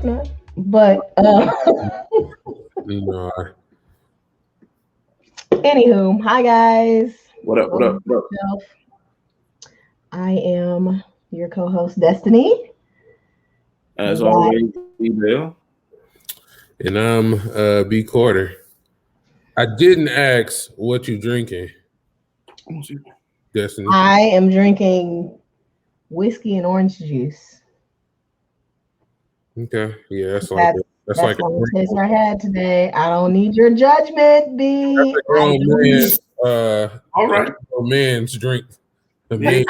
hope not. But No. anywho, hi guys. What up? What up? What up? I am your co-host Destiny. As always, Bill. And I'm B.Corder. I didn't ask what you drinking, Destiny. I am drinking whiskey and orange juice. Okay, yeah, that's like the taste I had today. I don't need your judgment, B. All right, man's drink. You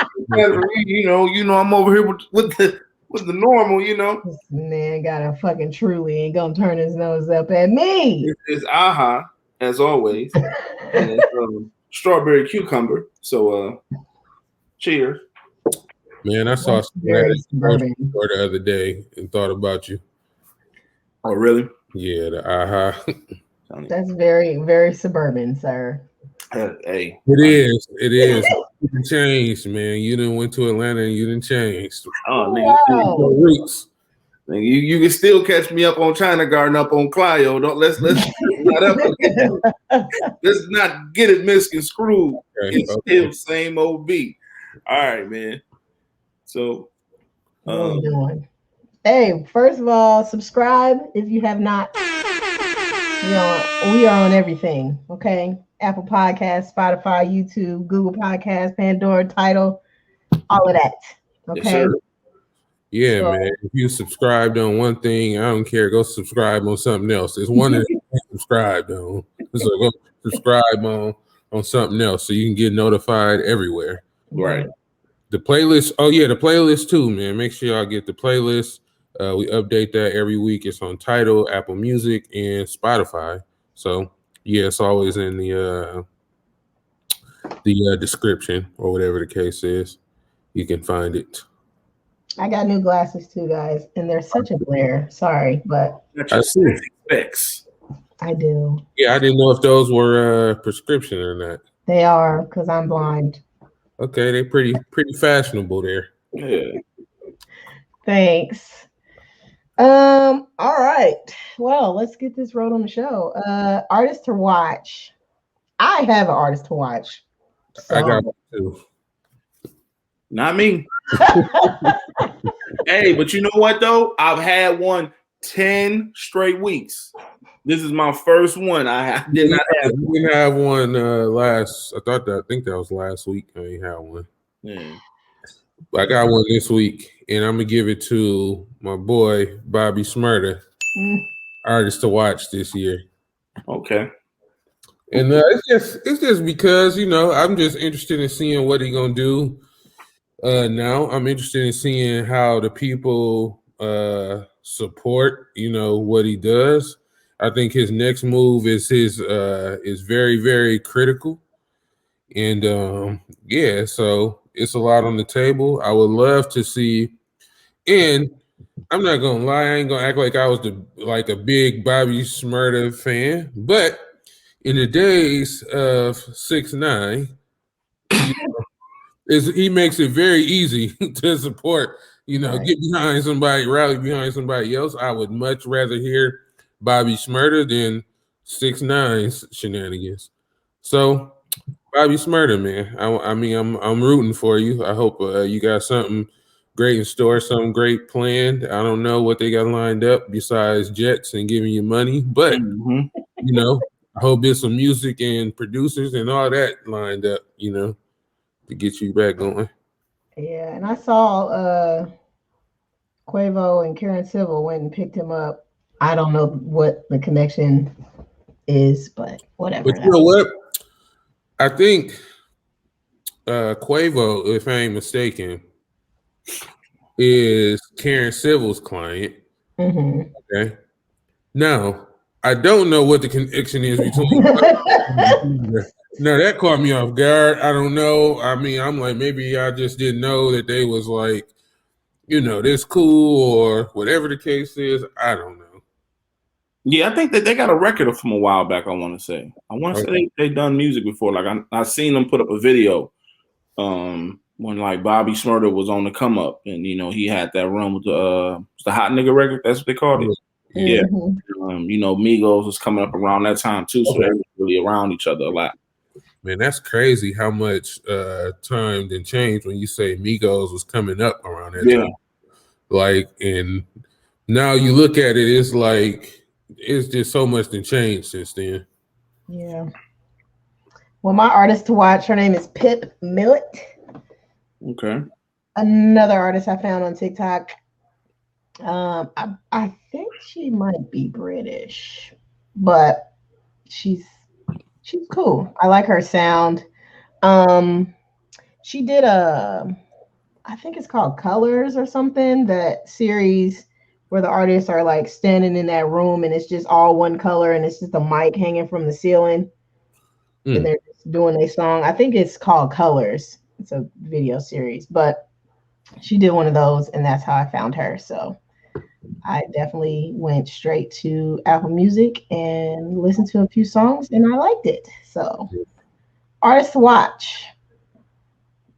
know, I'm over here with the normal. You know, this man got a fucking Truly, ain't gonna turn his nose up at me. It's aha as always, and it's strawberry cucumber. So, cheers. Man, I saw the other day and thought about you. Oh, really? Yeah, the aha. That's very, very suburban, sir. Hey, it is. You didn't change, man. You didn't went to Atlanta and you didn't change. Oh, nigga, roots. You can still catch me up on China Garden, up on Clio. Let's not get it misconstrued. Okay, it's still same old beat. All right, man. So, what are we doing? Hey, first of all, subscribe if you have not. We are on everything. Okay, Apple Podcasts, Spotify, YouTube, Google Podcasts, Pandora, Tidal, all of that. Okay. Yes, man. If you subscribed on one thing, I don't care. Go subscribe on something else. There's one that you subscribed on. So go subscribe on something else so you can get notified everywhere. Right. The playlist. Oh yeah, the playlist too, man. Make sure y'all get the playlist. We update that every week. It's on Tidal, Apple Music, and Spotify. So yeah, it's always in the description or whatever the case is. You can find it. I got new glasses too, guys, and they're such a glare. Sorry, but I see specs. I do. Yeah, I didn't know if those were prescription or not. They are, because I'm blind. Okay, they're pretty fashionable there. Yeah. Thanks. All right. Well, let's get this road on the show. Artist to watch. I have an artist to watch. So. I got one too. Not me. Hey, but you know what though? I've had one 10 straight weeks. This is my first one. I did not have. We didn't have one last. I think that was last week. I ain't had one. Yeah. I got one this week, and I'm gonna give it to my boy Bobby Shmurda, artist to watch this year. Okay. And it's just because I'm just interested in seeing what he's gonna do. Now I'm interested in seeing how the people support, what he does. I think his next move is very, very critical. And so it's a lot on the table. I would love to see, and I'm not gonna lie, I ain't gonna act like I was a big Bobby Shmurda fan, but in the days of 6ix9ine, he makes it very easy to support, get behind somebody, rally behind somebody else. I would much rather hear Bobby Shmurda than 6ix9ine's shenanigans. So Bobby Shmurda, man, I'm rooting for you. I hope you got something great in store, something great planned. I don't know what they got lined up besides jets and giving you money, but I hope there's some music and producers and all that lined up, to get you back going. Yeah, and I saw Quavo and Karen Civil went and picked him up. I don't know what the connection is, but whatever. But you know what? I think Quavo, if I ain't mistaken, is Karen Civil's client. Mm-hmm. Okay. Now, I don't know what the connection is between. No, that caught me off guard. I don't know. I'm like, maybe I just didn't know that they was like, this cool or whatever the case is. I don't know. Yeah, I think that they got a record from a while back. I want to say they done music before. Like I seen them put up a video, when like Bobby Shmurda was on the come up, and he had that run with the hot nigga record. That's what they called it. Yeah. Migos was coming up around that time too, so they were really around each other a lot. Man, that's crazy how much time then changed when you say Migos was coming up around that time. Like, and now you look at it, it's like it's just so much then changed since then. Yeah. Well, my artist to watch, her name is Pip Millet. Okay. Another artist I found on TikTok. I think she might be British, but she's cool. I like her sound. She did I think it's called Colors or something, that series where the artists are like standing in that room and it's just all one color and it's just a mic hanging from the ceiling. And they're just doing a song. I think it's called Colors. It's a video series, but she did one of those and that's how I found her. So I definitely went straight to Apple Music and listened to a few songs and I liked it. So artist to watch,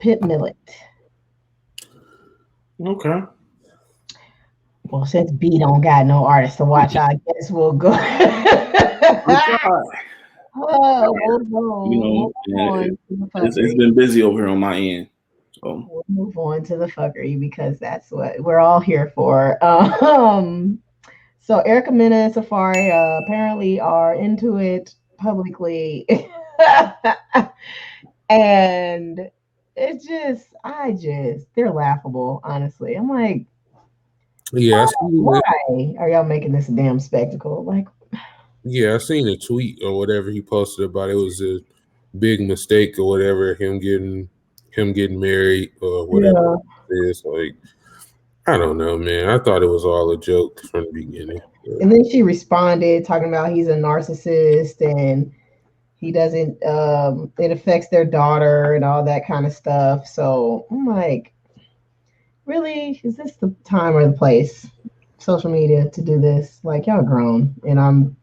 Pip Millet. Okay. Well, since B don't got no artist to watch, I guess we'll go. It's been busy over here on my end. So we'll move on to the fuckery because that's what we're all here for. So Erica Mena and Safaree apparently are into it publicly. And it's just, they're laughable, honestly. I'm like, yeah, why are y'all making this a damn spectacle? Like, yeah, I seen a tweet or whatever he posted about it. It was a big mistake or whatever, him getting married or whatever it is. Like, I don't know, man. I thought it was all a joke from the beginning. And then she responded talking about he's a narcissist and he doesn't it affects their daughter and all that kind of stuff. So I'm like, really? Is this the time or the place, social media, to do this? Like, y'all grown, and I'm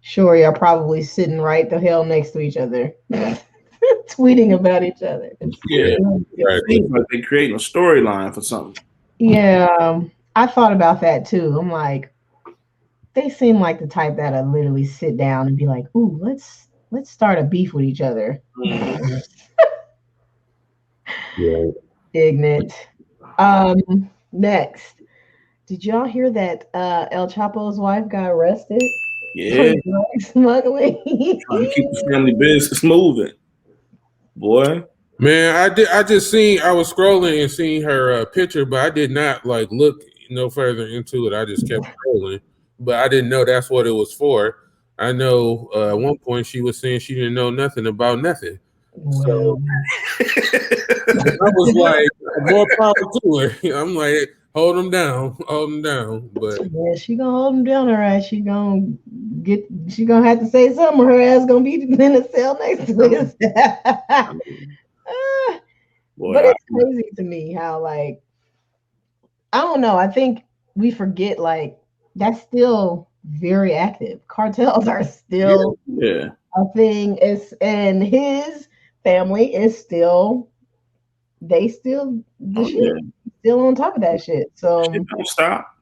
sure y'all probably sitting right the hell next to each other, tweeting about each other. Yeah, right. It seems like they're creating a storyline for something. Yeah, I thought about that too. I'm like, they seem like the type that'll literally sit down and be like, "Ooh, let's start a beef with each other." Yeah. Ignorant. Next, did y'all hear that El Chapo's wife got arrested? Yeah, for smuggling. Trying to keep the family business moving, boy. Man, I just seen, I was scrolling and seeing her picture, but I did not like look no further into it. I just kept scrolling, but I didn't know that's what it was for. I know at one point she was saying she didn't know nothing about nothing. So I was like, more power to her. I'm like, hold them down. But yeah, she gonna hold them down, all right. She gonna have to say something, or her ass gonna be in the cell next to us. But it's crazy to me how, like, I don't know. I think we forget, like, that's still very active. Cartels are still a thing. And his family is still, still on top of that shit. So shit don't stop.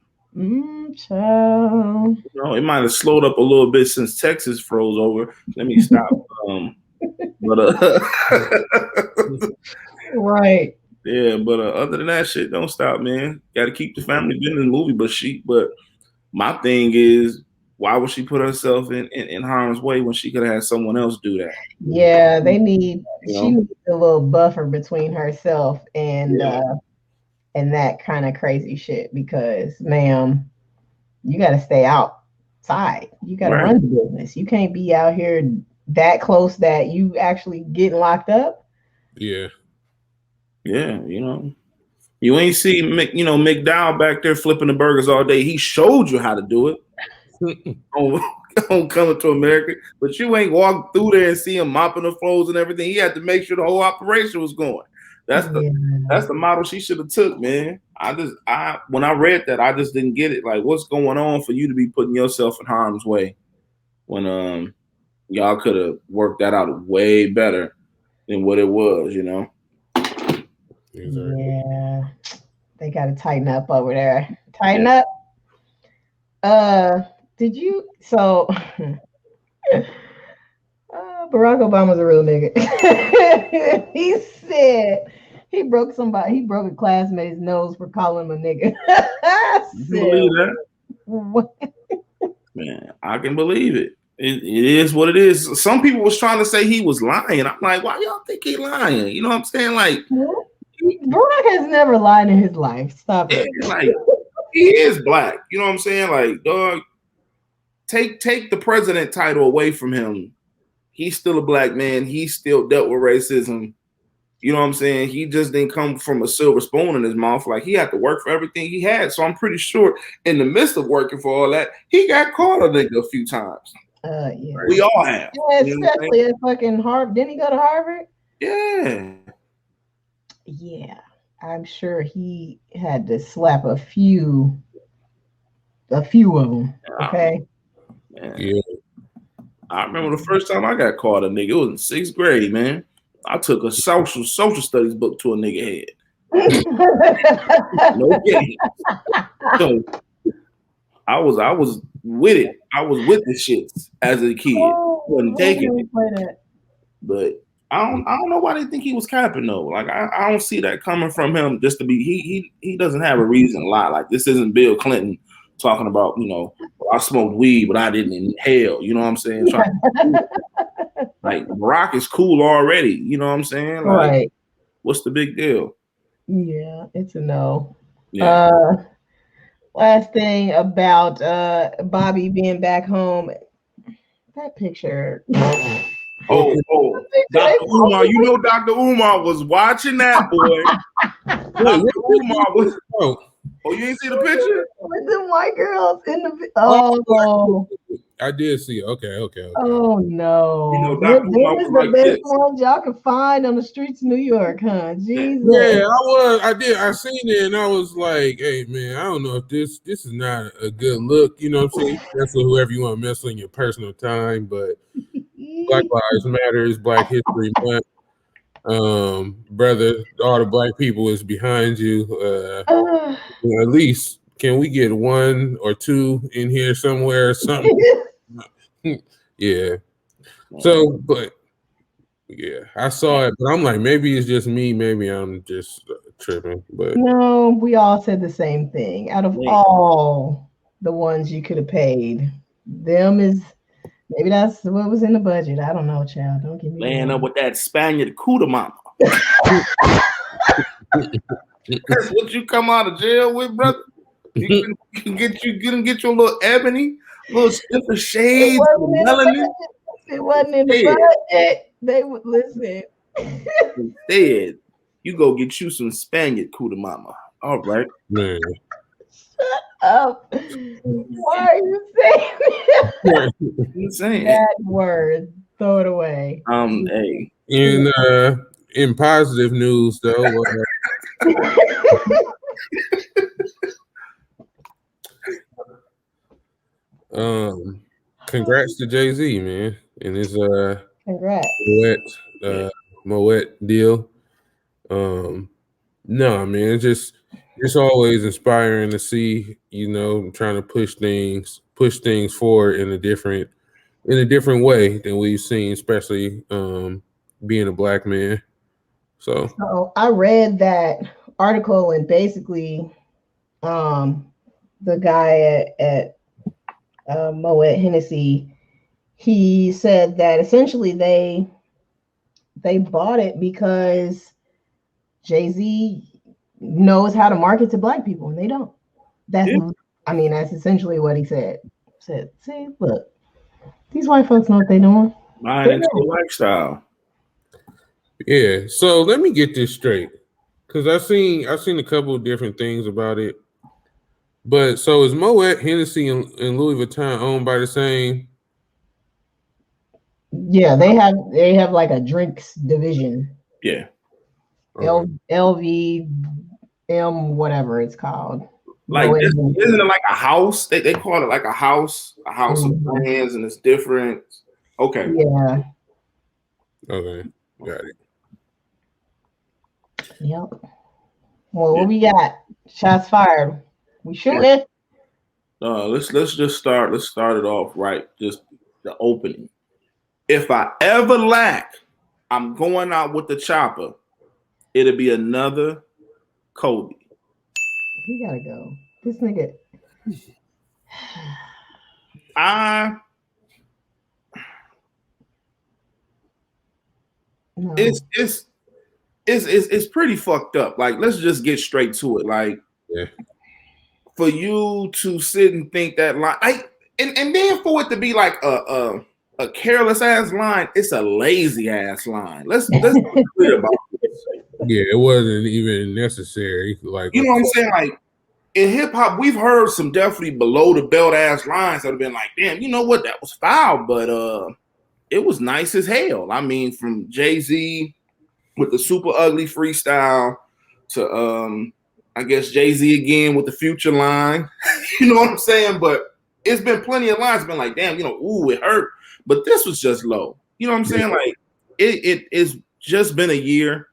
Child. It might have slowed up a little bit since Texas froze over. Let me stop. Right. Yeah, but other than that, shit don't stop, man. Got to keep the family business moving. But my thing is, why would she put herself in harm's way when she could have had someone else do that? Yeah, she needs a little buffer between herself and that kind of crazy shit, because, ma'am, you got to stay outside. You got to run the business. You can't be out here that close that you actually getting locked up. Yeah. Yeah, you ain't see McDowell back there flipping the burgers all day. He showed you how to do it on Coming to America, but you ain't walked through there and see him mopping the floors and everything. He had to make sure the whole operation was going. That's the model she should have took, man. When I read that, I just didn't get it. Like, what's going on for you to be putting yourself in harm's way when y'all could have worked that out way better than what it was, Exactly. Yeah, they got to tighten up over there. Tighten up. Did you? So, Barack Obama's a real nigga. He said he broke a classmate's nose for calling him a nigga. You can believe that? What? Man, I can believe it. It is what it is. Some people was trying to say he was lying. I'm like, why y'all think he lying? You know what I'm saying? Like, Barack has never lied in his life. Stop it. Like, he is black. You know what I'm saying? Like, dog, take the president title away from him. He's still a black man. He still dealt with racism. You know what I'm saying? He just didn't come from a silver spoon in his mouth. Like, he had to work for everything he had. So I'm pretty sure in the midst of working for all that, he got caught a nigga a few times. Yeah. We all have. Yeah, especially at fucking Harvard. Didn't he go to Harvard? Yeah. Yeah. I'm sure he had to slap a few of them. Okay. Yeah. I remember the first time I got caught a nigga. It was in 6th grade, man. I took a social studies book to a nigga head. No kidding. So I was with it. I was with the shits as a kid. Wasn't taking it. But I don't know why they think he was capping though. Like I don't see that coming from him. Just to be he doesn't have a reason to lie. Like this isn't Bill Clinton talking about, you know, I smoked weed but I didn't inhale. You know what I'm saying? Like Barack is cool already. You know what I'm saying? Like, right. What's the big deal? Yeah, it's a no. Yeah. Last thing about Bobby being back home. That picture. Oh, Dr. Umar, you know Dr. Umar was watching that, boy. Dr. Umar was. Oh, you ain't see the picture? With the white girls in the. Oh. I did see it. Okay. Oh no! You know, Dr. Umar was the like best this. ones y'all can find on the streets of New York, huh? Jesus. Yeah, I did. I seen it and I was like, hey man, I don't know if this is not a good look. You know what I'm saying? That's with whoever you want to mess in your personal time, but Black Lives Matter is Black History Month. Brother, all the black people is behind you. At least can we get 1 or 2 in here somewhere or something? Yeah. So, but yeah, I saw it, but I'm like, maybe it's just me. Maybe I'm just tripping. But no, we all said the same thing. Out of all the ones you could have paid, them is maybe that's what was in the budget. I don't know, child. Don't give me laying up with that Spaniard Cuda mama. That's what you come out of jail with, brother. You can get your little ebony, little stiffer shades, melanin. It wasn't in the budget. They would listen. Instead, you go get you some Spaniard Cuda mama. All right, man. Shut up. Why are you saying that? I'm saying that word? Throw it away. Hey. In positive news, though. Congrats to Jay-Z, man, and his congrats Moet deal. No, man, it's always inspiring to see, you know, trying to push things forward in a different way than we've seen, especially being a black man. So I read that article, and basically the guy at Moet Hennessy, he said that essentially they bought it because Jay-Z knows how to market to black people and they don't. That's essentially what he said. See, look, these white folks know what they're doing. Buying into the lifestyle. Yeah, so let me get this straight, because I've seen a couple of different things about it. But so is Moet Hennessy and Louis Vuitton owned by the same? Yeah, they have like a drinks division. Yeah. LVM, whatever it's called. Like, isn't it like a house? They call it like a house of brands, and it's different. Okay. Yeah. Okay, got it. Yep. Well, what we got? Shots fired. We shooting. Let's just start. Let's start it off right. Just the opening. If I ever lack, I'm going out with the chopper. It'll be another Kobe. He gotta go. This nigga. No. It's pretty fucked up. Like, let's just get straight to it. Like, for you to sit and think that line, and then for it to be like a careless ass line, it's a lazy ass line. Let's be clear about this. Yeah, it wasn't even necessary. Like, you know what I'm saying? Like, in hip hop, we've heard some definitely below the belt ass lines that have been like, damn, you know what, that was foul, but it was nice as hell. I mean, from Jay-Z with the super ugly freestyle to I guess Jay-Z again with the Future line. You know what I'm saying? But it's been plenty of lines been like, damn, you know, ooh, it hurt. But this was just low. You know what I'm saying? Like, it's just been a year.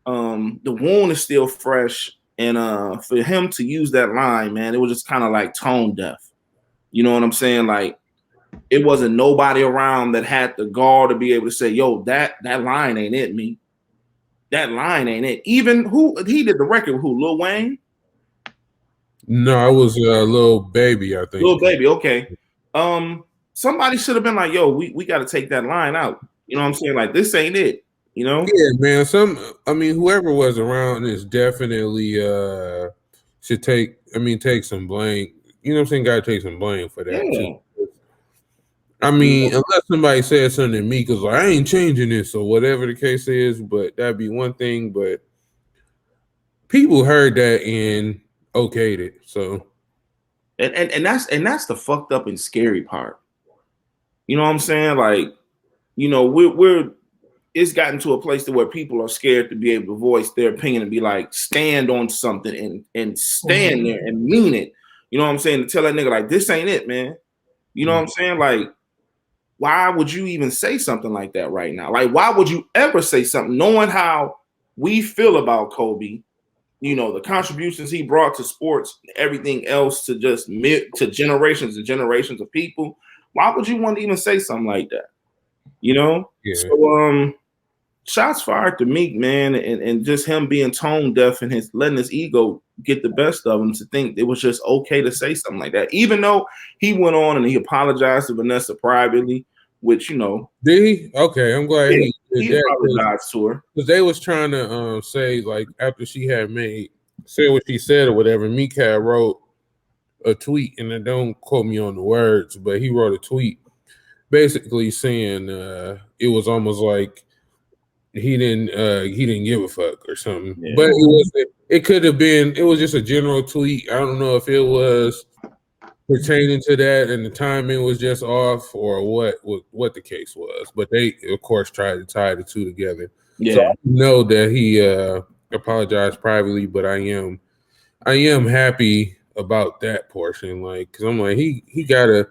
The wound is still fresh. And for him to use that line, man, it was just kind of like tone deaf. You know what I'm saying? Like, it wasn't nobody around that had the gall to be able to say, yo, that line ain't it, me. That line ain't it. Even he did the record with who? Lil Wayne? No, it was a Lil Baby, I think. Lil Baby, okay. Somebody should have been like, yo, we got to take that line out. You know what I'm saying? Like, this ain't it. You know? Yeah, man. Whoever was around is definitely should take some blame. You know what I'm saying? Gotta take some blame for that too. I mean, unless somebody says something to me, because like, I ain't changing this or whatever the case is, but that'd be one thing. But people heard that and okayed it. So, and that's the fucked up and scary part. You know what I'm saying? Like, you know, it's gotten to a place to where people are scared to be able to voice their opinion and be like, stand on something and stand there and mean it. You know what I'm saying? To tell that nigga like, this ain't it, man. You know what I'm saying? Like, why would you even say something like that right now? Like, why would you ever say something knowing how we feel about Kobe? You know, the contributions he brought to sports, everything else to just to generations and generations of people. Why would you want to even say something like that? You know? Yeah. So shots fired to Meek, man, and just him being tone deaf and letting his ego get the best of him to think it was just okay to say something like that. Even though he went on and he apologized to Vanessa privately, which, you know. Did he? Okay, I'm glad he did that. Apologized to her. Because they was trying to say, like, after she had said what she said or whatever, Meek had wrote a tweet, and don't quote me on the words, but he wrote a tweet basically saying it was almost like he didn't give a fuck or something. Yeah. But it could have been, it was just a general tweet. I don't know if it was pertaining to that and the timing was just off or what the case was. But they, of course, tried to tie the two together. Yeah. So I know that he apologized privately, but I am happy about that portion. Like, because I'm like, he gotta,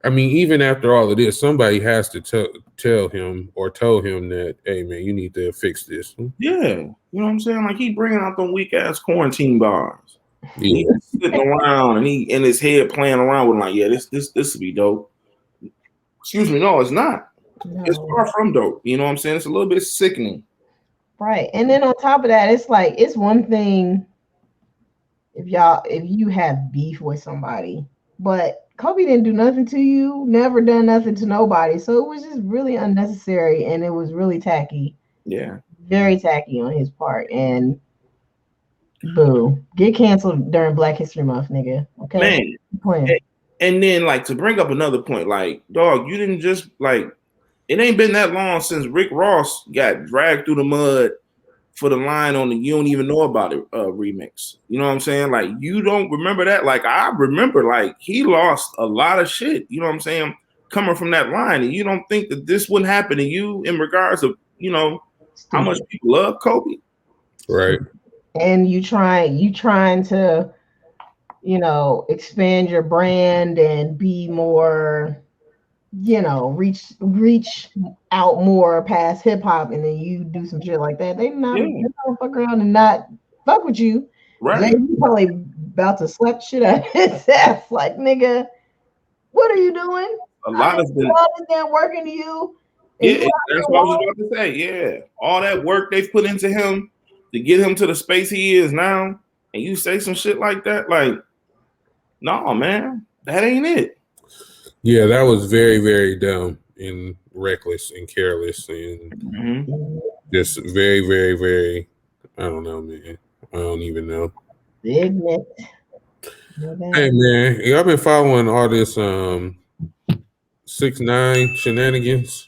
I mean, even after all of this, somebody has to tell him or told him that, hey, man, you need to fix this. Yeah. You know what I'm saying? Like, he bringing out them weak-ass quarantine bars. Yeah. He's sitting around and he in his head playing around with like, yeah, this would be dope. Excuse me, no, it's not. No. It's far from dope. You know what I'm saying? It's a little bit sickening. Right. And then on top of that, it's like, it's one thing if you have beef with somebody, but Kobe didn't do nothing to you, never done nothing to nobody. So it was just really unnecessary and it was really tacky. Yeah. Very tacky on his part. And boo. Get canceled during Black History Month, nigga. Okay. Man. And then, like, to bring up another point, like, dog, you didn't just, like, it ain't been that long since Rick Ross got dragged through the mud for the line on the You Don't Even Know About It remix. You know what I'm saying? Like, you don't remember that? Like, I remember, like, he lost a lot of shit, you know what I'm saying, coming from that line. And you don't think that this wouldn't happen to you in regards of, you know, how much people love Kobe? Right. And you trying to, you know, expand your brand and be more, you know, reach out more past hip hop, and then you do some shit like that. They not fuck around and not fuck with you. Right. You probably about to slap shit out of his ass. Like, nigga, what are you doing? A lot of them. All this damn working to you. Yeah, that's what I was about to say. Yeah, all that work they've put into him to get him to the space he is now, and you say some shit like that, like, no, man, that ain't it. Yeah, that was very, very dumb and reckless and careless and just very, very, very. I don't know, man. I don't even know. Ignorant. Hey, man, y'all been following all this 6ix9ine shenanigans?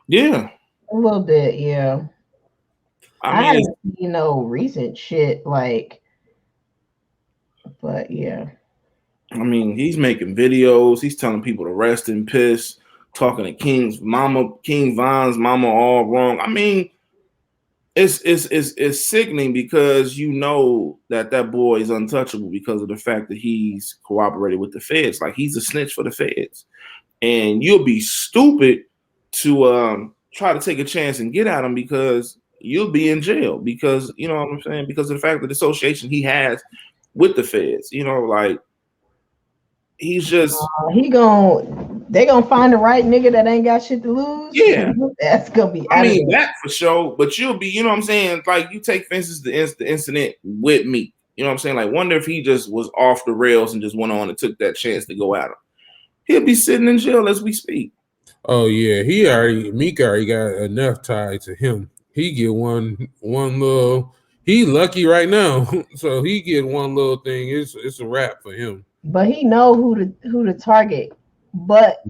Yeah, a little bit, yeah. I mean, haven't seen no recent shit, like, but yeah. I mean, he's making videos. He's telling people to rest in piss. Talking to King Von's mama, all wrong. I mean, it's sickening because you know that boy is untouchable because of the fact that he's cooperated with the feds. Like, he's a snitch for the feds, and you'll be stupid to try to take a chance and get at him because you'll be in jail because, you know what I'm saying, because of the fact that the association he has with the feds, you know, like, he's just they gonna find the right nigga that ain't got shit to lose. Yeah, that's gonna be. I mean, that for sure. But you'll be, you know what I'm saying? Like, you take, for instance, the incident with Meek. You know what I'm saying? Like, wonder if he just was off the rails and just went on and took that chance to go at him. He'll be sitting in jail as we speak. Oh yeah, Meek already got enough tied to him. He get one little. He lucky right now, so he get one little thing. It's a wrap for him. But he know who to target. But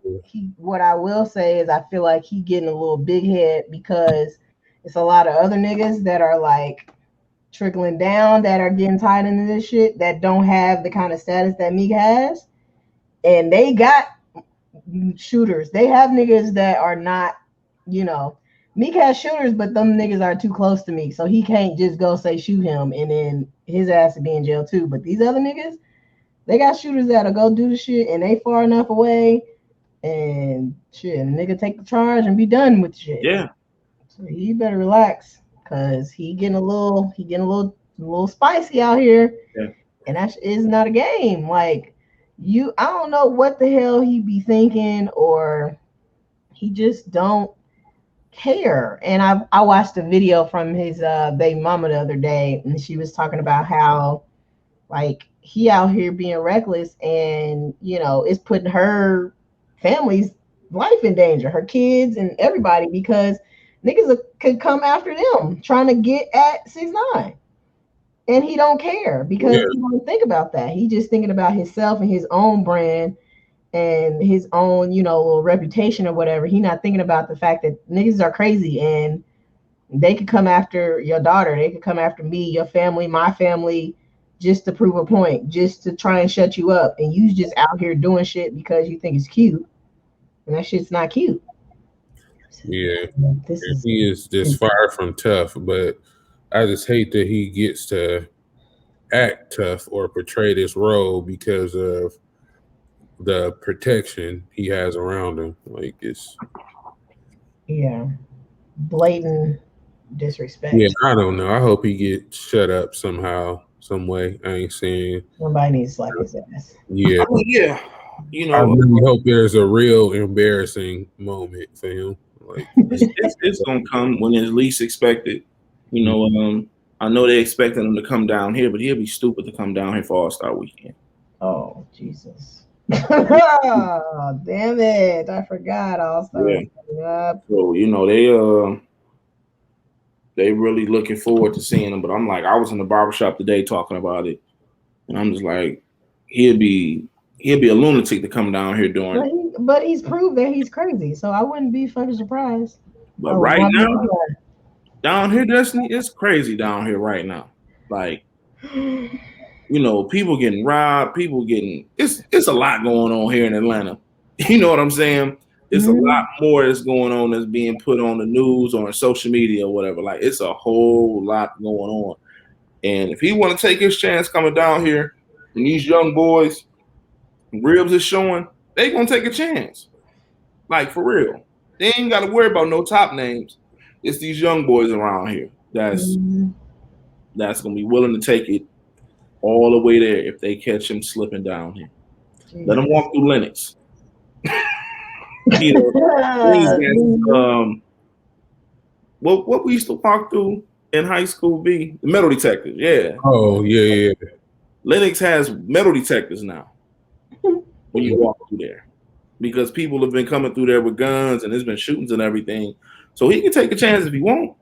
what I will say is I feel like he getting a little big head because it's a lot of other niggas that are like trickling down that are getting tied into this shit that don't have the kind of status that Meek has. And they got shooters. They have niggas that are not, you know, Meek has shooters, but them niggas are too close to Meek. So he can't just go say shoot him and then his ass will be in jail too. But these other niggas, they got shooters that'll go do the shit and they far enough away and shit, and the nigga take the charge and be done with the shit. Yeah. So he better relax because he getting a little spicy out here. Yeah. And that is not a game. Like, I don't know what the hell he be thinking, or he just don't care. And I watched a video from his baby mama the other day, and she was talking about how, like, he out here being reckless and, you know, it's putting her family's life in danger, her kids and everybody, because niggas could come after them trying to get at 6ix9ine. And he don't care because he don't think about that. He just thinking about himself and his own brand and his own, you know, little reputation or whatever. He not thinking about the fact that niggas are crazy and they could come after your daughter. They could come after me, your family, my family, just to prove a point, just to try and shut you up. And you just out here doing shit because you think it's cute. And that shit's not cute. Yeah. He is just far from tough, but I just hate that he gets to act tough or portray this role because of the protection he has around him. Like, it's blatant disrespect. Yeah, I don't know. I hope he gets shut up somehow, some way. I ain't saying somebody needs to slap his ass. Yeah. I mean, yeah. You know, I really hope there's a real embarrassing moment for him. Like, it's gonna come when it's least expected. You know, I know they expecting him to come down here, but he'll be stupid to come down here for All-Star Weekend. Oh, Jesus. Oh, damn it. I forgot All-Star Weekend. So, you know, they really looking forward to seeing him. But I'm like, I was in the barbershop today talking about it, and I'm just like, he'll be a lunatic to come down here doing. But he's proved that he's crazy, so I wouldn't be fucking surprised. But right now, down here, Destiny, it's crazy down here right now. Like, you know, people getting robbed, it's a lot going on here in Atlanta. You know what I'm saying? It's a lot more that's going on that's being put on the news or on social media or whatever. Like, it's a whole lot going on. And if he want to take his chance coming down here, and these young boys, ribs is showing, they gonna take a chance. Like, for real. They ain't got to worry about no top names. It's these young boys around here that's, you that's gonna be willing to take it all the way there if they catch him slipping down here. Jesus. Let him walk through Lennox. You know, what we used to walk through in high school, the metal detectors. Yeah. Oh, yeah. Lennox has metal detectors now when you walk through there, because people have been coming through there with guns and there's been shootings and everything. So he can take a chance if he won't.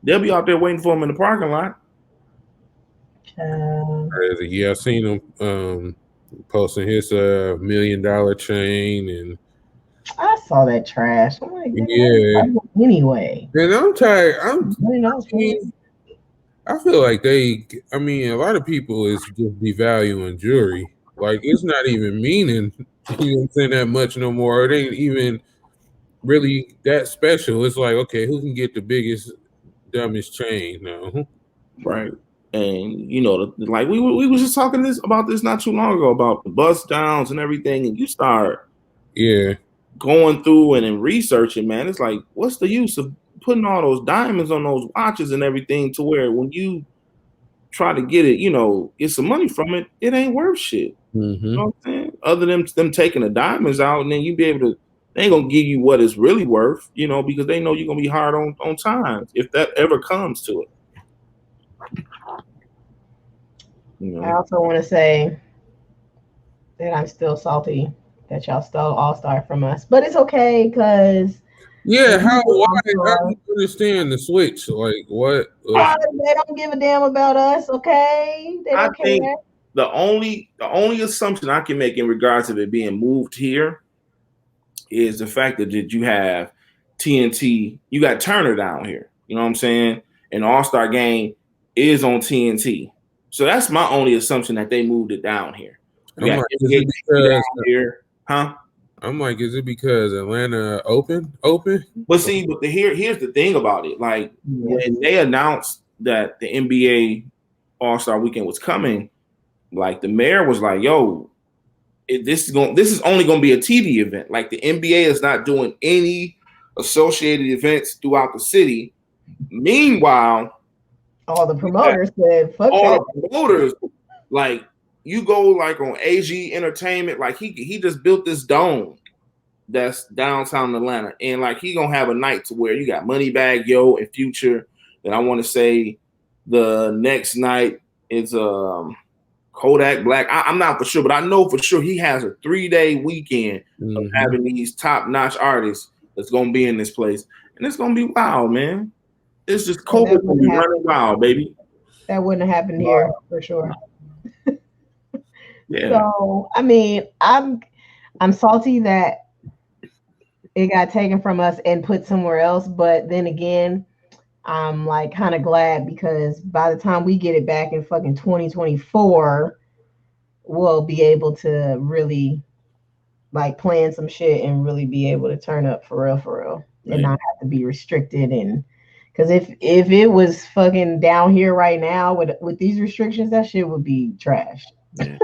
They'll be out there waiting for him in the parking lot. Yeah, I seen him posting his $1 million chain, and I saw that trash. I'm like, yeah. Anyway, and I'm tired. I feel like a lot of people is just devaluing jewelry. Like, it's not even meaning, that much no more. It ain't even really that special. It's like, okay, who can get the biggest, dumbest chain now? Right. And like we was just talking about this not too long ago about the bust downs and everything, and you start going through and then researching, man. It's like, what's the use of putting all those diamonds on those watches and everything, to where when you try to get it, get some money from it, it ain't worth shit. Mm-hmm. You know what I'm saying? Other than them taking the diamonds out, and then you be able to, they ain't gonna give you what it's really worth, because they know you're gonna be hard on times if that ever comes to it. I also want to say that I'm still salty that y'all stole All-Star from us, but it's okay because why? How do you understand the switch? Like, what? They don't give a damn about us, okay? They don't care. Think the only assumption I can make in regards to it being moved here is the fact that you have TNT, you got Turner down here. You know what I'm saying? And the All-Star game is on TNT. So that's my only assumption, that they moved it down here. I'm like, is it because here? Huh? I'm like, is it because Atlanta open? But see, here's the thing about it. Like, when they announced that the NBA All-Star Weekend was coming, like, the mayor was like, "Yo, this is only going to be a TV event. Like, the NBA is not doing any associated events throughout the city." Meanwhile, all the promoters said, "Fuck all that." the promoters, like, you go like on AG Entertainment, like he just built this dome that's downtown Atlanta, and like he gonna have a night to where you got Moneybagg Yo and Future. And I want to say the next night is Kodak Black. I'm not for sure, but I know for sure he has a 3-day weekend of having these top-notch artists that's gonna be in this place, and it's gonna be wild, man. It's just COVID gonna be running wild, baby. That wouldn't have happened here for sure. Yeah. So I mean, I'm salty that it got taken from us and put somewhere else, but then again, I'm like kind of glad, because by the time we get it back in fucking 2024, we'll be able to really like plan some shit and really be able to turn up for real, right. And not have to be restricted. And because if it was fucking down here right now with these restrictions, that shit would be trash. Yeah.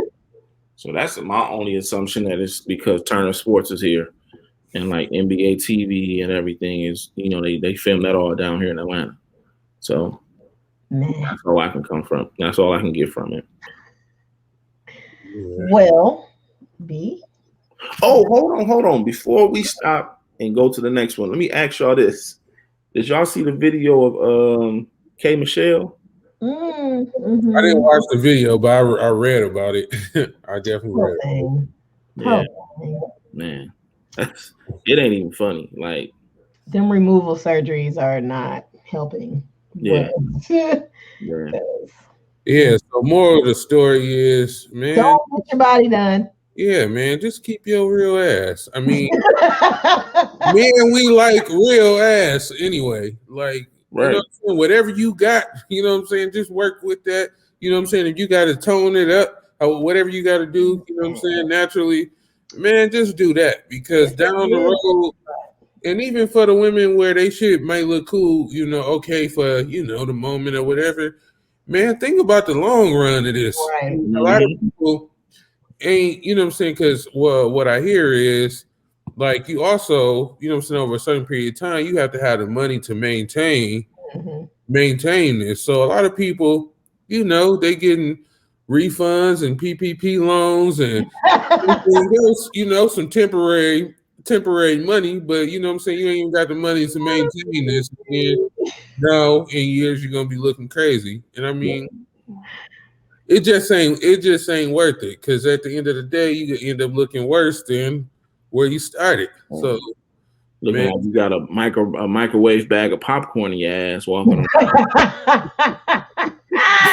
So that's my only assumption, that it's because Turner Sports is here, and like NBA TV and everything is, they film that all down here in Atlanta. So that's all I can come from. That's all I can get from it. Well, B. Oh, hold on. Before we stop and go to the next one, let me ask y'all this. Did y'all see the video of K. Michelle? Mm-hmm. I didn't watch the video, but I read about it. I definitely read it. Yeah. Man. It ain't even funny. Like, them removal surgeries are not helping. Yeah. Yeah. So moral of the story is, man, don't get your body done. Yeah, man, just keep your real ass. I mean, man, we like real ass anyway. Like, right. You know what I'm saying? Whatever you got, you know what I'm saying? Just work with that. You know what I'm saying? If you got to tone it up, or whatever you got to do, you know what I'm saying? Naturally, man, just do that, because down the road, and even for the women where they shit might look cool, okay for, the moment or whatever, man, think about the long run of this. Right. A lot of people ain't, you know what I'm saying? Because, well, what I hear is, like, you also, you know what I'm saying, over a certain period of time, you have to have the money to maintain this. So a lot of people, you know, they getting refunds and PPP loans and everything else, you know, some temporary money, but you know what I'm saying, you ain't even got the money to maintain this. And now in years you're gonna be looking crazy. And I mean, it just ain't worth it, because at the end of the day you could end up looking worse than where you started. So looking man, like you got a microwave bag of popcorn in your ass walking around.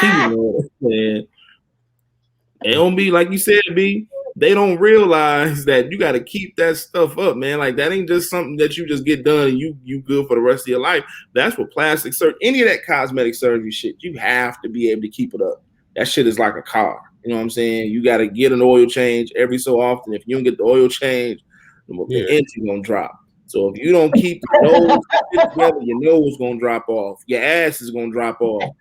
You know what I'm saying? It don't be like you said, B. They don't realize that you got to keep that stuff up, man. Like that ain't just something that you just get done and you good for the rest of your life. That's what plastic surgery, any of that cosmetic surgery shit, you have to be able to keep it up. That shit is like a car. You know what I'm saying? You got to get an oil change every so often. If you don't get the oil change, the engine gonna drop. So if you don't keep your nose together, your nose gonna drop off. Your ass is gonna drop off.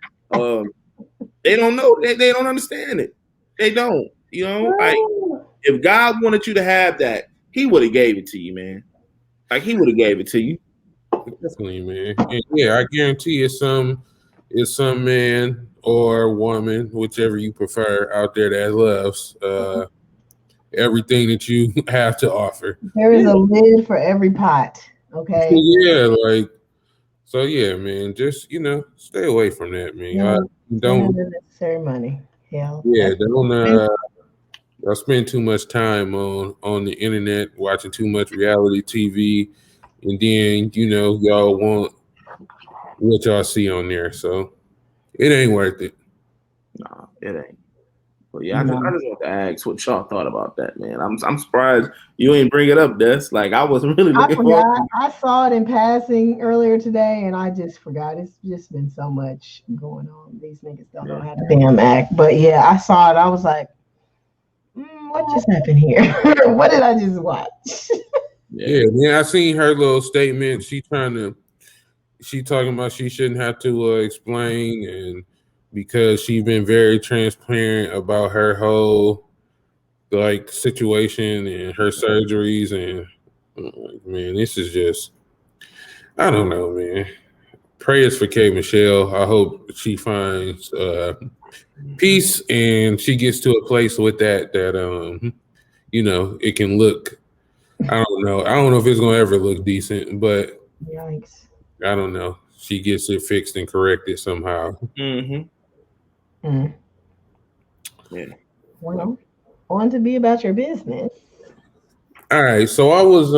They don't know. They don't understand it. They don't. You know, like if God wanted you to have that, He would have gave it to you, man. Like He would have gave it to you. Definitely, man. And yeah, I guarantee it's some man or woman, whichever you prefer, out there that loves everything that you have to offer. There is a lid for every pot. Okay. Yeah, like, so yeah, man. Just, you know, stay away from that, man. Yeah, Don't unnecessary money. Yeah. Don't spend too much time on the internet watching too much reality TV, and then you know y'all want what y'all see on there, so it ain't worth it. Nah, it ain't. But yeah, I just want to ask what y'all thought about that, man. I'm surprised you ain't bring it up, Des. Like I wasn't really looking for it. I saw it in passing earlier today, and I just forgot. It's just been so much going on. These niggas don't know how to damn act. But yeah, I saw it. I was like, what just happened here? What did I just watch? Yeah, man. I seen her little statement. She talking about she shouldn't have to explain, and because she's been very transparent about her whole like situation and her surgeries, and man, this is just, I don't know, man. Prayers for K. Michelle. I hope she finds peace and she gets to a place with that you know, it can look, I don't know if it's gonna ever look decent, but yikes. I don't know. She gets it fixed and corrected somehow. Yeah. Well, on to be about your business. All right, so I was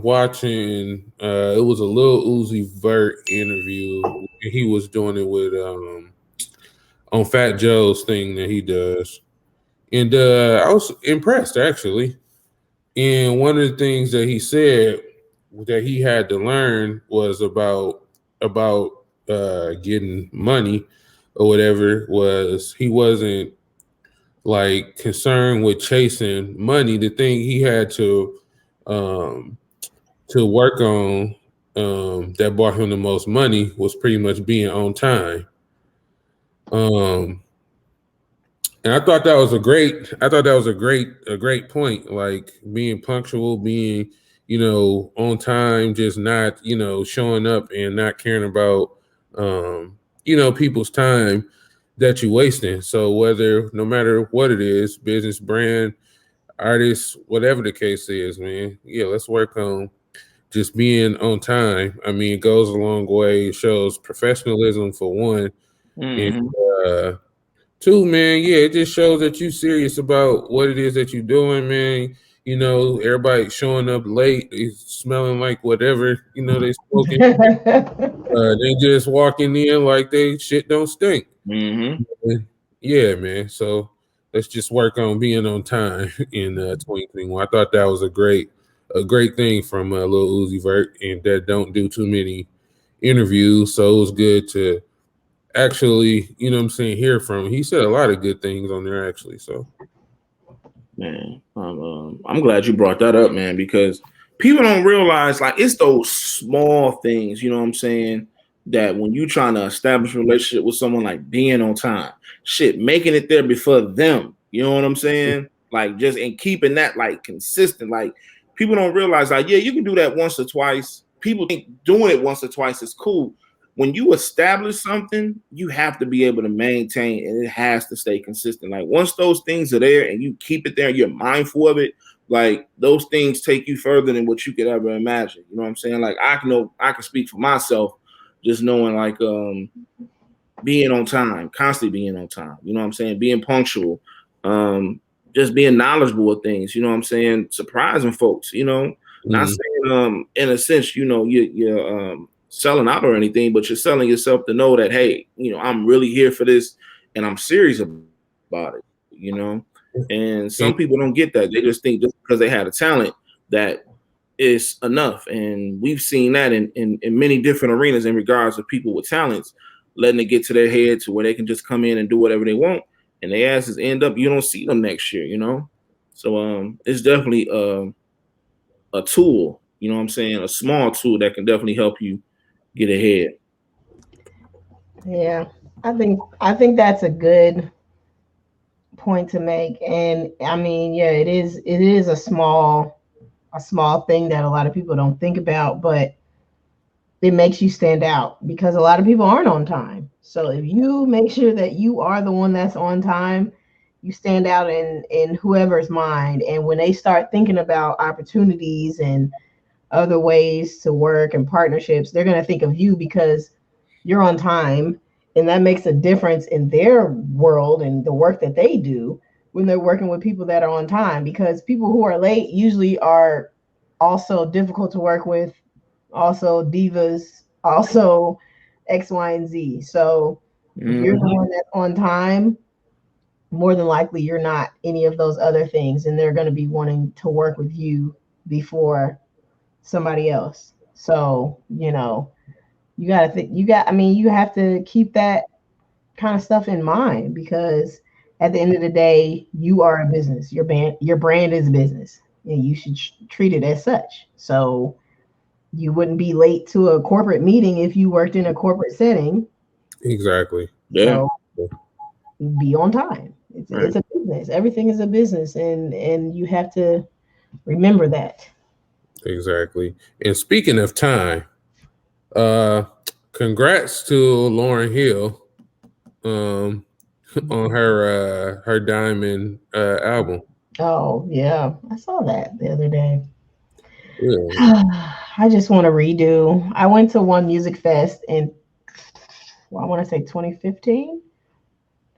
watching. It was a Lil Uzi Vert interview. He was doing it with on Fat Joe's thing that he does, and I was impressed actually. And one of the things that he said that he had to learn was about getting money or whatever. Was he wasn't like concerned with chasing money. The thing he had to work on that brought him the most money was pretty much being on time. And I thought that was a great point. Like being punctual, being, you know, on time, just not, you know, showing up and not caring about, you know, people's time that you're wasting. So no matter what it is, business, brand, artist, whatever the case is, man, yeah, let's work on just being on time. I mean, it goes a long way. It shows professionalism for one. And two, man, yeah, it just shows that you're serious about what it is that you're doing, man. You know, everybody showing up late, is smelling like whatever, you know, they smoking. They just walking in like they shit don't stink. Yeah, man. So let's just work on being on time in 2021. I thought that was a great thing from Lil Uzi Vert, and that don't do too many interviews. So it was good to actually, you know what I'm saying, hear from him. He said a lot of good things on there, actually. So, man, I'm glad you brought that up, man, because people don't realize, like, it's those small things, you know what I'm saying, that when you trying to establish a relationship with someone, like being on time, shit, making it there before them, you know what I'm saying? Like, just and keeping that like consistent. Like, people don't realize, like, yeah, you can do that once or twice. People think doing it once or twice is cool. when you establish something, you have to be able to maintain, and it has to stay consistent. Like once those things are there and you keep it there, you're mindful of it. Like those things take you further than what you could ever imagine. You know what I'm saying? Like I can speak for myself, just knowing like being on time, constantly being on time. You know what I'm saying? Being punctual, just being knowledgeable of things. You know what I'm saying? Surprising folks. You know, not saying in a sense, you know, you're selling out or anything, but you're selling yourself to know that, hey, you know, I'm really here for this and I'm serious about it, you know? And some people don't get that. They just think just because they had a talent that is enough. And we've seen that in many different arenas in regards to people with talents, letting it get to their head to where they can just come in and do whatever they want. And their asses end up, you don't see them next year, you know? So it's definitely a tool, you know what I'm saying? A small tool that can definitely help you get ahead. Yeah, I think that's a good point to make. And I mean, yeah, it is a small thing that a lot of people don't think about, but it makes you stand out because a lot of people aren't on time. So if you make sure that you are the one that's on time, you stand out in whoever's mind. And when they start thinking about opportunities and other ways to work and partnerships, they're going to think of you because you're on time, and that makes a difference in their world and the work that they do when they're working with people that are on time, because people who are late usually are also difficult to work with, also divas, also X, Y, and Z. So if you're the one that's on time, more than likely you're not any of those other things, and they're going to be wanting to work with you before somebody else. So, you know, you have to keep that kind of stuff in mind, because at the end of the day, you are a business. Your brand is a business, and you should treat it as such. So you wouldn't be late to a corporate meeting if you worked in a corporate setting. Exactly. Yeah. So be on time. It's a business. Everything is a business, and you have to remember that. Exactly. And speaking of time, congrats to Lauryn Hill on her Diamond album. Oh yeah, I saw that the other day. Yeah. I just want to redo. I went to one music fest in, I want to say 2015,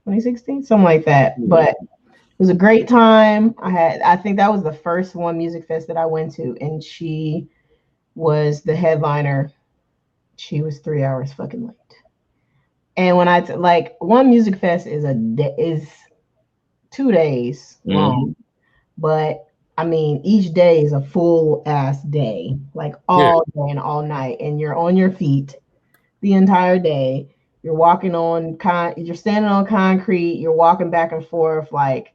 2016, something like that. But it was a great time. I think that was the first one music fest that I went to, and she was the headliner. She was 3 hours fucking late. And when like one music fest is 2 days long, but I mean, each day is a full ass day, like all day and all night, and you're on your feet the entire day. You're walking on you're standing on concrete, you're walking back and forth. Like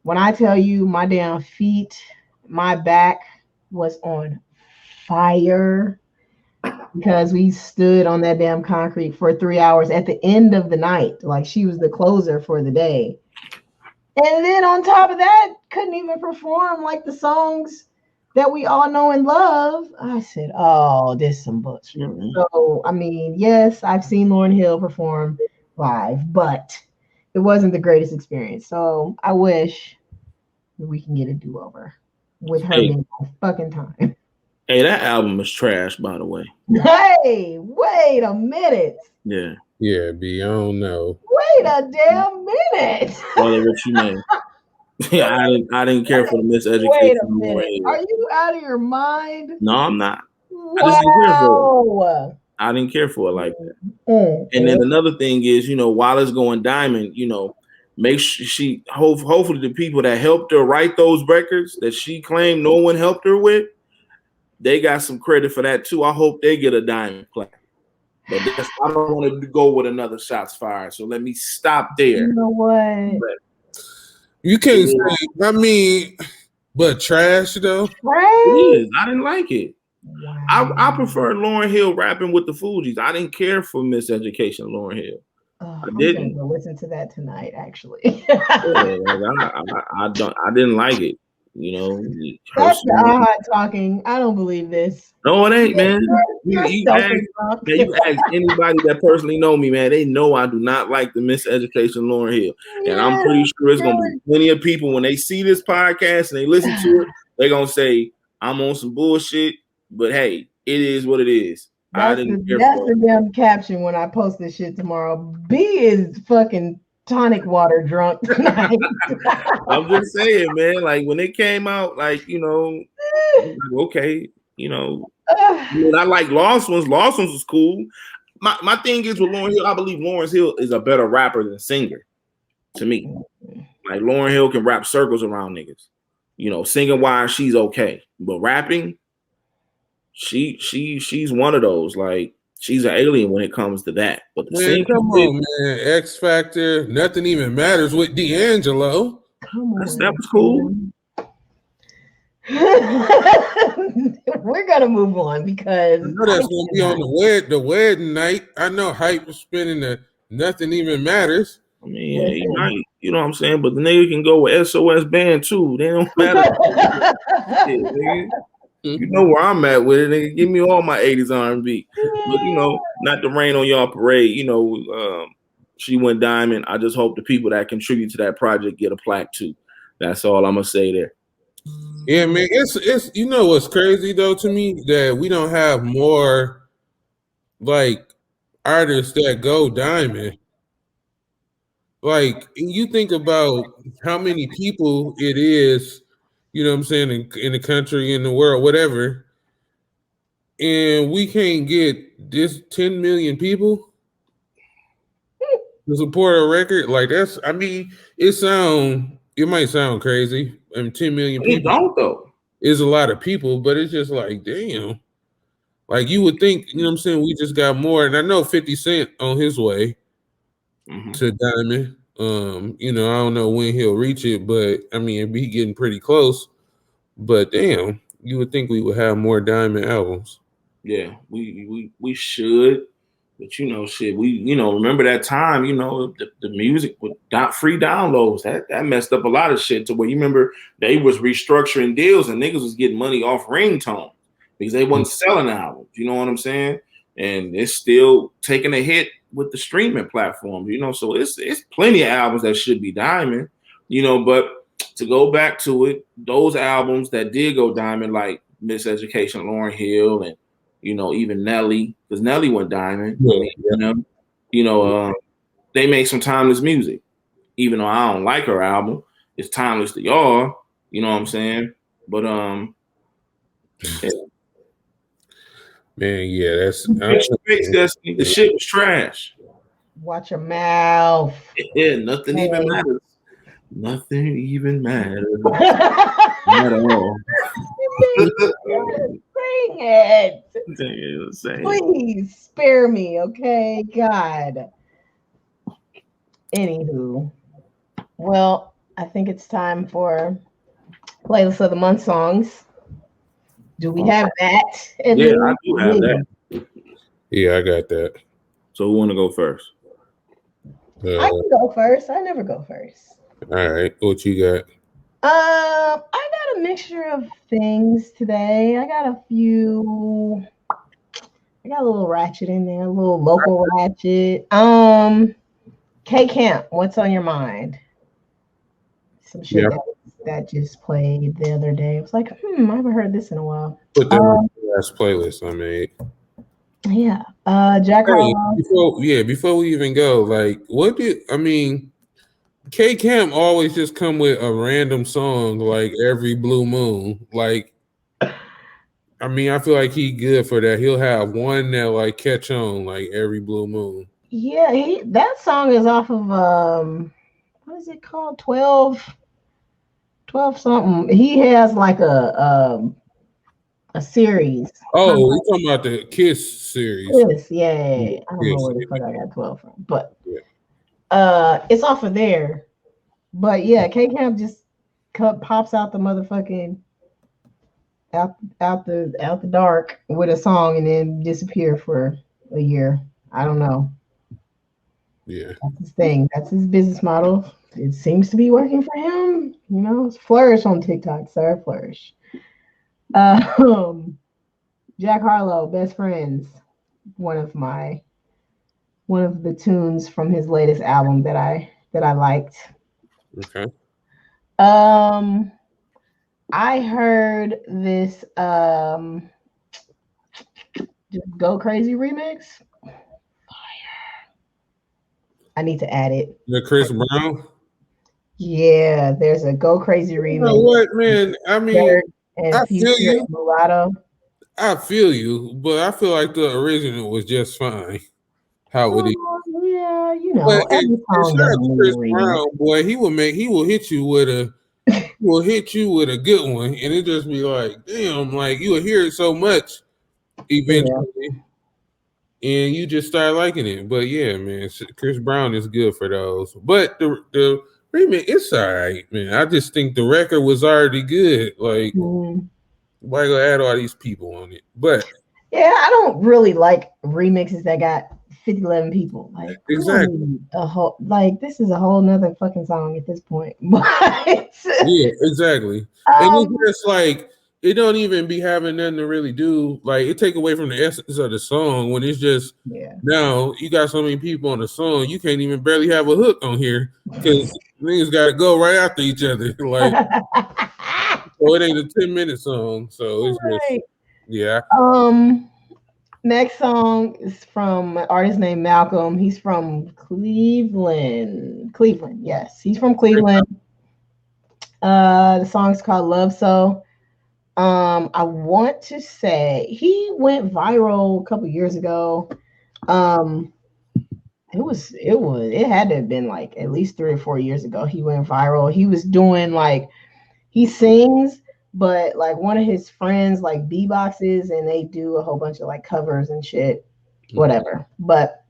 when I tell you my damn feet, my back was on fire because we stood on that damn concrete for 3 hours at the end of the night. Like she was the closer for the day. And then on top of that, couldn't even perform like the songs that we all know and love. I said, oh, this is some bullshit. So, I mean, yes, I've seen Lauryn Hill perform live, but it wasn't the greatest experience. So I wish we can get a do-over with her being on fucking time. Hey, that album is trash, by the way. Hey, wait a minute. Yeah. Yeah, B, I don't know. Wait a damn minute. Well, what you mean? Yeah, I didn't care for the miseducation. Wait a minute. Are you out of your mind? No, I'm not. Wow. I just didn't care for it. I didn't care for it like that. And then another thing is, you know, while it's going diamond, you know, make sure hopefully the people that helped her write those records that she claimed no one helped her with, they got some credit for that too. I hope they get a diamond plaque. But I don't want to go with another shots fired. So let me stop there. You know what? You can't say, I mean, but trash though. Right? I didn't like it. Wow. I prefer Lauryn Hill rapping with the Fugees. I didn't care for Miseducation of Lauryn Hill. I didn't go listen to that tonight, actually. I didn't like it. You know, That's the aha talking. I don't believe this. No, it ain't, man. You're you ask anybody that personally know me, man. They know I do not like the miseducation of Lauryn Hill, and I'm pretty sure it's gonna be plenty of people when they see this podcast and they listen to it, they're gonna say I'm on some bullshit. But hey, it is what it is. That's the damn caption when I post this shit tomorrow. B is fucking tonic water drunk tonight. I'm just saying, man. Like when it came out, like okay, I like Lost Ones. Lost Ones was cool. My thing is with Lauryn Hill, I believe Lauryn Hill is a better rapper than singer. To me, like Lauryn Hill can rap circles around niggas. Singing wise, she's okay, but rapping, she's one of those. Like she's an alien when it comes to that. But come on, man. X Factor, Nothing Even Matters with D'Angelo. Come on, that was cool. We're gonna move on because I know that's gonna be on the wedding night. I know Hype was spinning the Nothing Even Matters. I mean, yeah, he might, you know what I'm saying? But the nigga can go with SOS Band too. They don't matter. You know where I'm at with it, nigga. Give me all my 80s R&B. But not to rain on y'all parade. She went diamond. I just hope the people that contribute to that project get a plaque too. That's all I'm gonna say there. Yeah, man. It's what's crazy though to me that we don't have more like artists that go diamond. Like you think about how many people it is, you know what I'm saying, in the country, in the world, whatever, and we can't get this 10 million people to support a record like that's. I mean, it might sound crazy. I mean, 10 million people. It don't though. Is a lot of people, but it's just like, damn. Like you would think, you know what I'm saying? We just got more, and I know 50 Cent on his way to diamond. I don't know when he'll reach it, but I mean, it'd be getting pretty close. But damn, you would think we would have more diamond albums. Yeah, we should. But shit, we remember that time, the music with free downloads, that messed up a lot of shit to where you remember they was restructuring deals and niggas was getting money off ringtone because they wasn't selling albums. You know what I'm saying? And it's still taking a hit with the streaming platform, so it's plenty of albums that should be diamond, but to go back to it, those albums that did go diamond, like Miseducation, Lauryn Hill, and even Nelly, because Nelly went diamond. They make some timeless music. Even though I don't like her album, it's timeless to y'all. You know what I'm saying? But yeah. Man, yeah, that's the shit was trash. Watch your mouth. Yeah, nothing even matters. Nothing even matters. Not at all. Bring it. Please spare me, okay? God. Anywho, well, I think it's time for playlist of the month songs. Do we have that? Yeah, I do have that. Yeah, I got that. So who want to go first? I can go first. I never go first. All right, what you got? I got a mixture of things today. I got a little ratchet in there, a little local ratchet. K Camp, what's on your mind? Some shit that just played the other day. I was like, I haven't heard this in a while. Put that on the last playlist I made. Yeah. Jack before we even go, like K Camp always just come with a random song like every blue moon. Like I feel like he good for that. He'll have one that like catch on like every blue moon. Yeah, that song is off of what is it called? 12 something. He has like a series. Oh, we're talking about the Kiss series. Kiss, yeah. I don't know where the fuck I got 12 from, but it's off of there. But yeah, K Camp just pops out the motherfucking out the dark with a song and then disappear for a year. I don't know. Yeah, that's his thing. That's his business model. it seems to be working for him. You know, flourish on TikTok, sir, flourish. Jack Harlow, Best Friends, one of the tunes from his latest album that I liked. Okay. I heard this just Go Crazy remix. I need to add it. The Chris Brown. Yeah, there's a Go Crazy remix. You know what, man? I mean, I feel you. Mulatto. I feel you, but I feel like the original was just fine. How would he? Yeah, you know, But every song doesn't Chris need Brown, boy, he will hit you with a good one, and it just be like, damn, like you will hear it so much eventually, and you just start liking it. But yeah, man, Chris Brown is good for those. But the remix, it's all right, man. I just think the record was already good. Like, why go add all these people on it? But yeah, I don't really like remixes that got 11 people. Like, exactly. This is a whole nother fucking song at this point. But yeah, exactly. And it's just like it don't even be having nothing to really do. Like it take away from the essence of the song when it's just now you got so many people on the song, you can't even barely have a hook on here because niggas got to go right after each other. Like, so it ain't a 10-minute song. So it's just Next song is from an artist named Malcolm. He's from Cleveland. Yes, he's from Cleveland. The song's called Love So. I want to say he went viral a couple years ago. It had to have been like at least 3 or 4 years ago. He went viral. He was doing he sings, but like one of his friends like beatboxes and they do a whole bunch of like covers and shit, whatever. But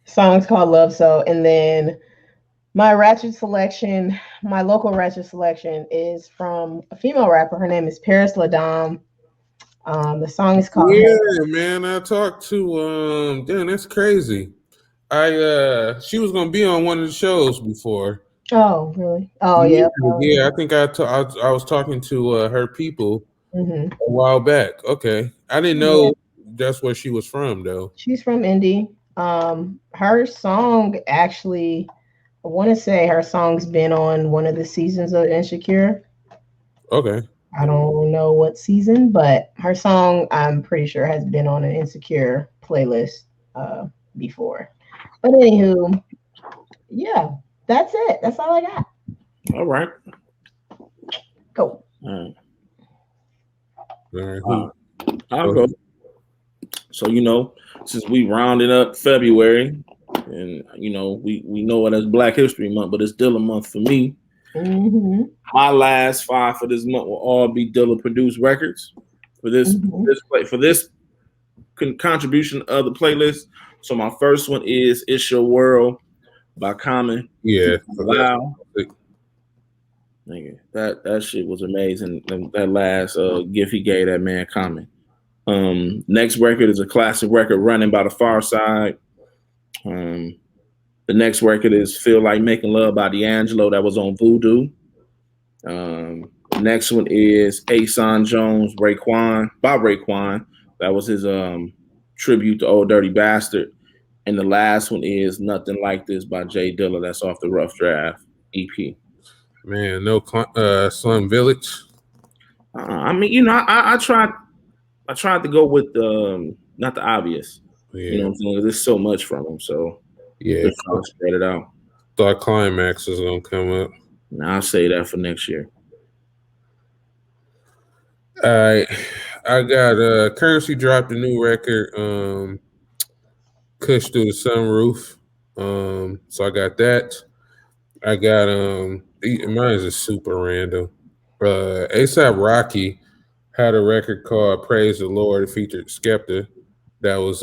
song's called Love So. And then my local ratchet selection is from a female rapper. Her name is Paris Ladam. The song is called man. I talked to damn, that's crazy. She was gonna be on one of the shows before. Oh, really? Oh, yeah. Yeah, I think I was talking to her people a while back. Okay. I didn't know that's where she was from, though. She's from Indy. Her song actually, I want to say her song's been on one of the seasons of Insecure. Okay. I don't know what season, but her song, I'm pretty sure, has been on an Insecure playlist before. But anywho, yeah. That's it. That's all I got. All right. Go. All right. I'll go. So, since we rounded up February and, we know it as Black History Month, but it's Dilla month for me. My last 5 for this month will all be Dilla produced records for this contribution of the playlist. So my first one is It's Your World by Common. Yeah. Wow. Nigga, that shit was amazing. That last gift he gave that man Common. Next record is a classic record, Running by the Far Side. The next record is Feel Like Making Love by D'Angelo, that was on Voodoo. Next one is Ason Jones, Raekwon, by Raekwon. That was his tribute to Old Dirty Bastard. And the last one is Nothing Like This by Jay Dilla. That's off the Rough Draft EP. Man, no Slum Village. I tried to go with not the obvious. Yeah. You know what I'm saying? There's so much from him, so just trying to spread it out. Thought Climax is gonna come up. Now I'll say that for next year. All right, I got Currency dropped a new record. Kush Through the Sunroof. So I got that. I got mine is just super random. ASAP Rocky had a record called Praise the Lord. It featured Skepta. That was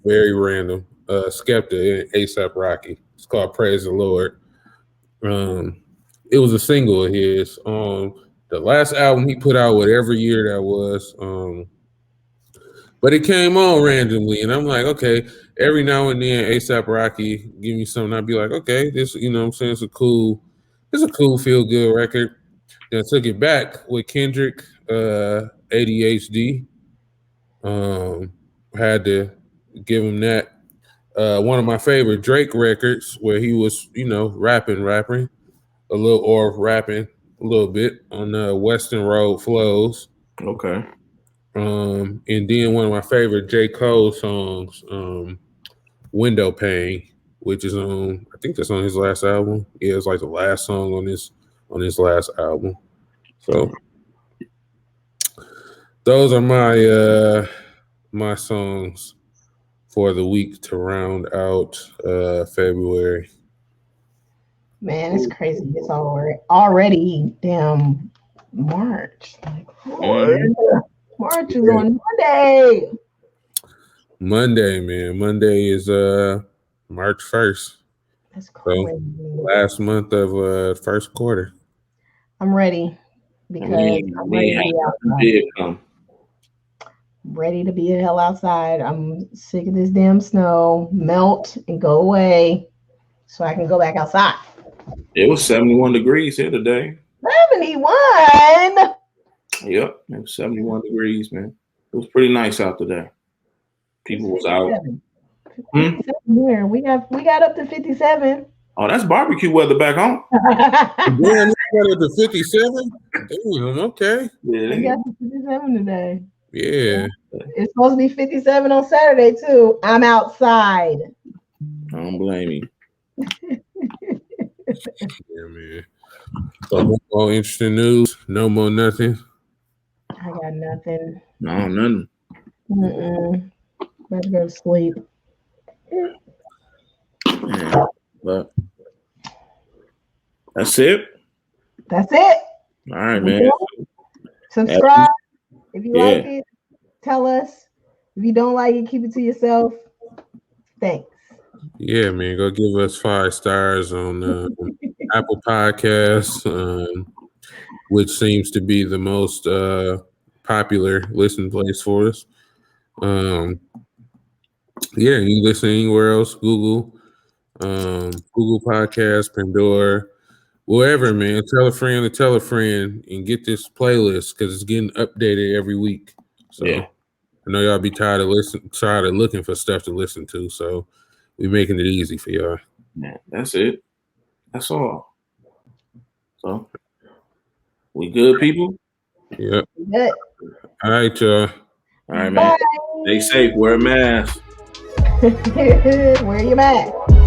very random. Skepta and ASAP Rocky. It's called Praise the Lord. It was a single of his. The last album he put out, whatever year that was, But it came on randomly, and I'm like, okay. Every now and then, A$AP Rocky give me something. I'd be like, okay, this, you know what I'm saying? It's a cool feel good record. Then I took it back with Kendrick, ADHD. Had to give him that. One of my favorite Drake records where he was, you know, rapping a little bit on Western Road Flows. Okay. And then one of my favorite J. Cole songs, Window Pane, which is on, I think that's on his last album. Yeah, it's like the last song on his last album. So those are my my songs for the week to round out February. Man, it's crazy. It's already damn March. Like, March is on Monday. Monday, man. Monday is March 1st. That's crazy. So, last month of first quarter. I'm ready because I'm ready to be outside. Ready to be the hell outside. I'm sick of this damn snow. Melt and go away so I can go back outside. It was 71 degrees here today. 71? Yep, it was 71 degrees, man. It was pretty nice out today. People was out. 57 here. We got up to 57. Oh, that's barbecue weather back home. Damn, we got up to 57? Damn, okay. Yeah, we got to 57 today. Yeah. It's supposed to be 57 on Saturday, too. I'm outside. I don't blame you. Yeah, man. So no more interesting news. No more nothing. I got nothing. No, nothing. Better go to sleep. Yeah, but that's it. That's it. All right, man. Subscribe if you like it. Tell us. If you don't like it, keep it to yourself. Thanks. Yeah, man. Go give us 5 stars on Apple Podcasts, which seems to be the most popular listen place for us. Yeah, you listen anywhere else, Google Podcasts, Pandora, wherever, man. Tell a friend to tell a friend and get this playlist because it's getting updated every week. So I know y'all be tired of looking for stuff to listen to. So we're making it easy for y'all. Yeah, that's it. That's all. So we good, people? Yep. Good. All right, y'all. All right, man. Stay safe. Wear a mask. Where you at?